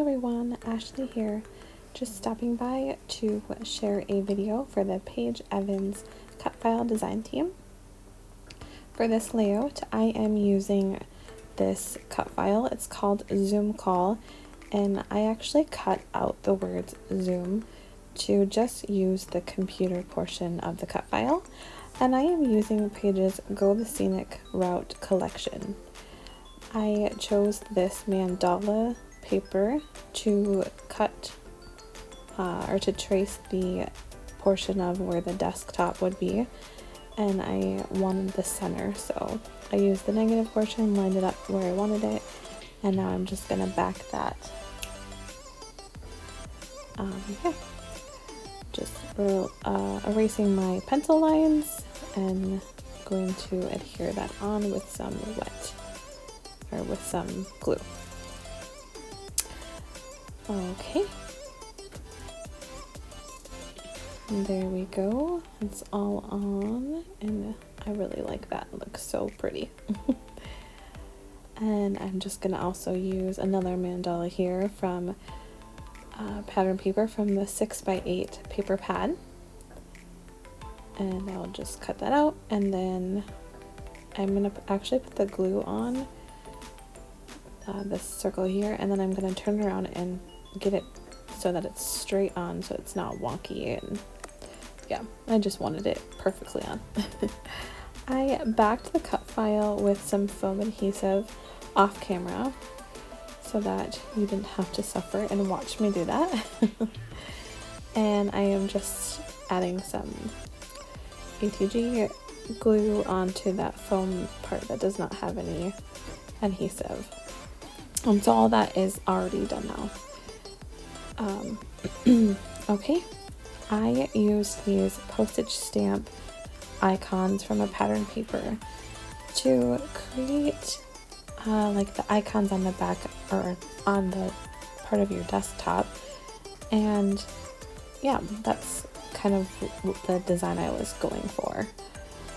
everyone, Ashley here, just stopping by to share a video for the Paige Evans cut file design team. For this layout, I am using this cut file. It's called Zoom Call, and I actually cut out the words Zoom to just use the computer portion of the cut file, and I am using Paige's Go the Scenic Route collection. I chose this mandala paper to cut or to trace the portion of where the desktop would be, and I wanted the center, so I used the negative portion, lined it up where I wanted it, and now I'm just gonna back that. Just erasing my pencil lines and going to adhere that on with some with some glue. Okay. And there we go. It's all on, and I really like that. It looks so pretty. And I'm just gonna also use another mandala here from pattern paper from the 6x8 paper pad. And I'll just cut that out, and then I'm gonna actually put the glue on this circle here, and then I'm gonna turn around and get it so that it's straight on, so it's not wonky. And yeah, I just wanted it perfectly on. I backed the cut file with some foam adhesive off camera so that you didn't have to suffer and watch me do that. And I am just adding some ATG glue onto that foam part that does not have any adhesive. So all that is already done now. Okay, I used these postage stamp icons from a pattern paper to create like the icons on the back or on the part of your desktop, and yeah, that's kind of the design I was going for.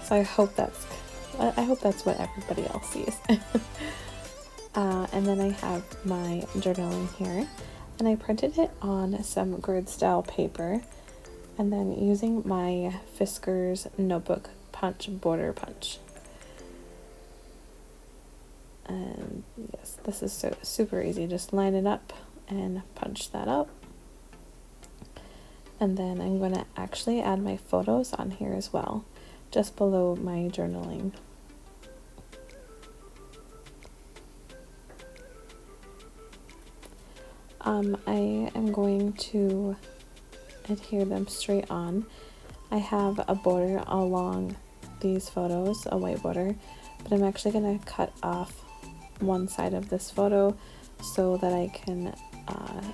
So I hope that's what everybody else sees. And then I have my journaling here, and I printed it on some grid style paper, and then using my Fiskars notebook punch border punch. And yes, this is so super easy. Just line it up and punch that up. And then I'm going to actually add my photos on here as well, just below my journaling. I am going to adhere them straight on. I have a border along these photos, a white border, but I'm actually going to cut off one side of this photo so that I can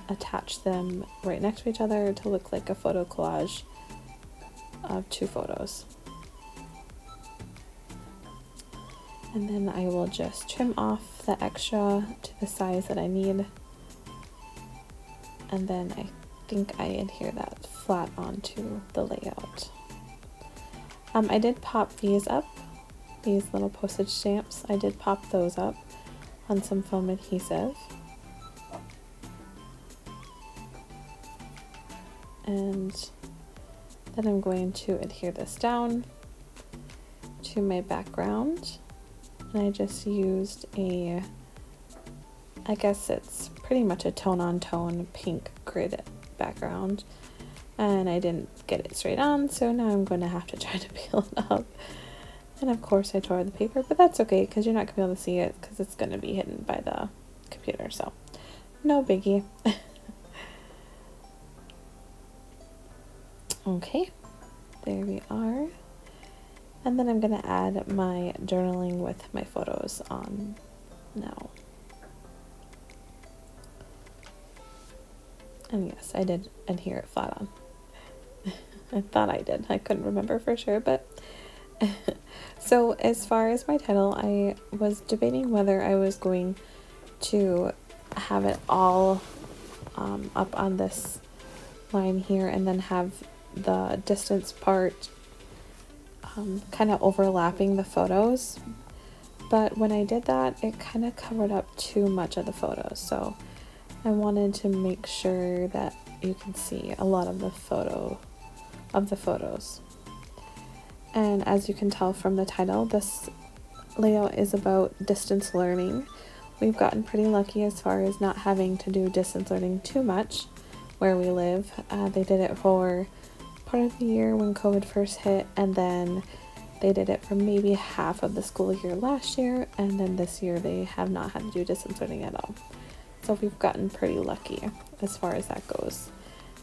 attach them right next to each other to look like a photo collage of two photos. And then I will just trim off the extra to the size that I need, and then I think I adhere that flat onto the layout. I did pop these up, these little postage stamps. I did pop those up on some foam adhesive. And then I'm going to adhere this down to my background. And I just used I guess it's pretty much a tone-on-tone pink grid background, and I didn't get it straight on, so now I'm going to have to try to peel it up. And of course I tore the paper, but that's okay because you're not going to be able to see it because it's going to be hidden by the computer, so no biggie. Okay, there we are. And then I'm going to add my journaling with my photos on now. And yes, I did adhere it flat on. I thought I did. I couldn't remember for sure, but so as far as my title, I was debating whether I was going to have it all up on this line here and then have the distance part kind of overlapping the photos, but when I did that, it kind of covered up too much of the photos, so I wanted to make sure that you can see a lot of the photos. And as you can tell from the title, this layout is about distance learning. We've gotten pretty lucky as far as not having to do distance learning too much where we live. They did it for part of the year when COVID first hit, and then they did it for maybe half of the school year last year, and then this year they have not had to do distance learning at all. So we've gotten pretty lucky as far as that goes.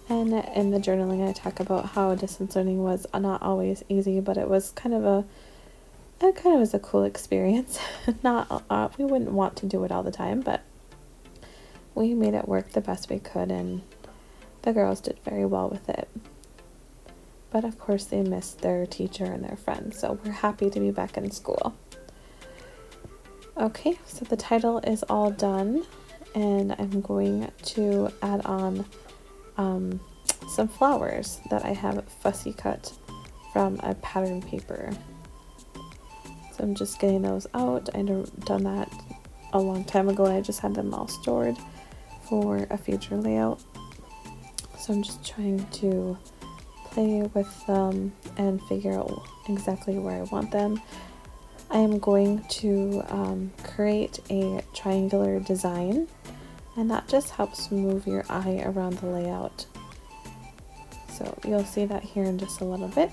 And in the journaling I talk about how distance learning was not always easy, but it was kind of a cool experience. We wouldn't want to do it all the time, but we made it work the best we could, and the girls did very well with it. But of course they missed their teacher and their friends, so we're happy to be back in school. Okay, so the title is all done, and I'm going to add on some flowers that I have fussy cut from a pattern paper. So I'm just getting those out. I'd done that a long time ago. I just had them all stored for a future layout. So I'm just trying to play with them and figure out exactly where I want them. I am going to create a triangular design, and that just helps move your eye around the layout. So you'll see that here in just a little bit.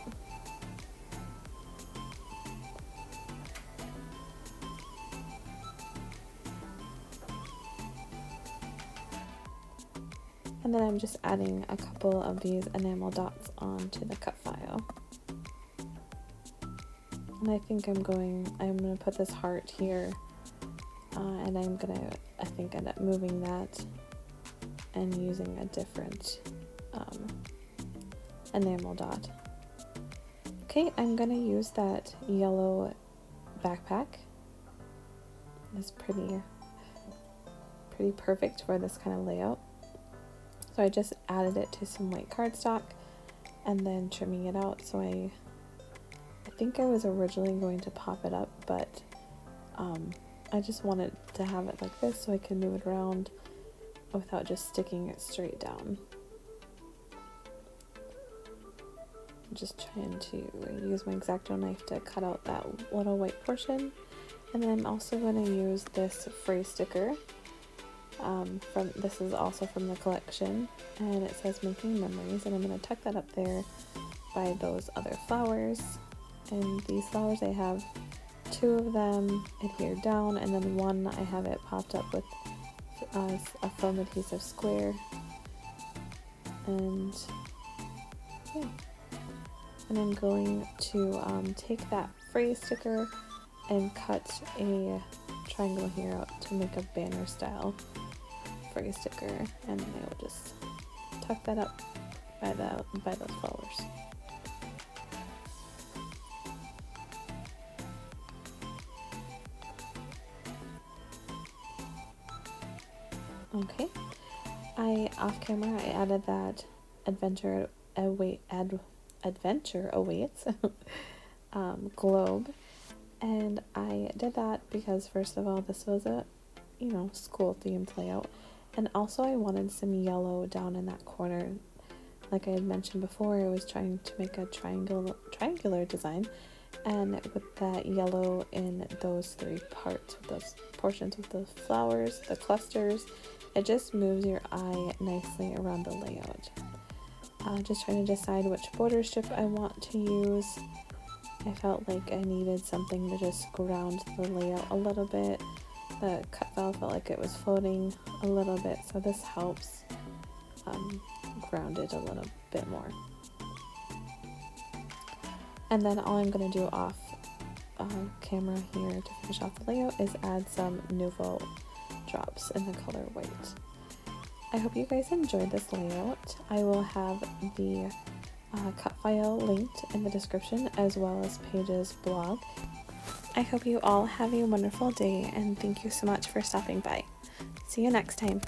And then I'm just adding a couple of these enamel dots onto the cut file. And I think I'm gonna put this heart here, and I'm gonna, I think, end up moving that and using a different enamel dot. Okay, I'm gonna use that yellow backpack. It's pretty perfect for this kind of layout. So I just added it to some white cardstock and then trimming it out. So I think I was originally going to pop it up, but I just wanted to have it like this so I can move it around without just sticking it straight down. I'm just trying to use my X-Acto knife to cut out that little white portion. And then I'm also going to use this phrase sticker. This is also from the collection, and it says making memories, and I'm going to tuck that up there by those other flowers. And these flowers, I have 2 of them adhered down, and then one I have it popped up with a foam adhesive square. And yeah, and I'm going to take that phrase sticker and cut a triangle here out to make a banner style phrase sticker, and I will just tuck that up by those flowers. Okay, off camera I added that adventure awaits globe, and I did that because first of all this was a school themed layout, and also I wanted some yellow down in that corner. Like I had mentioned before, I was trying to make a triangular design, and with that yellow in those 3 parts, with those portions with the flowers, the clusters, it just moves your eye nicely around the layout. Just trying to decide which border strip I want to use. I felt like I needed something to just ground the layout a little bit. The cut file felt like it was floating a little bit, so this helps ground it a little bit more. And then all I'm going to do off camera here to finish off the layout is add some Nouveau drops in the color white. I hope you guys enjoyed this layout. I will have the cut file linked in the description, as well as Paige's blog. I hope you all have a wonderful day, and thank you so much for stopping by. See you next time.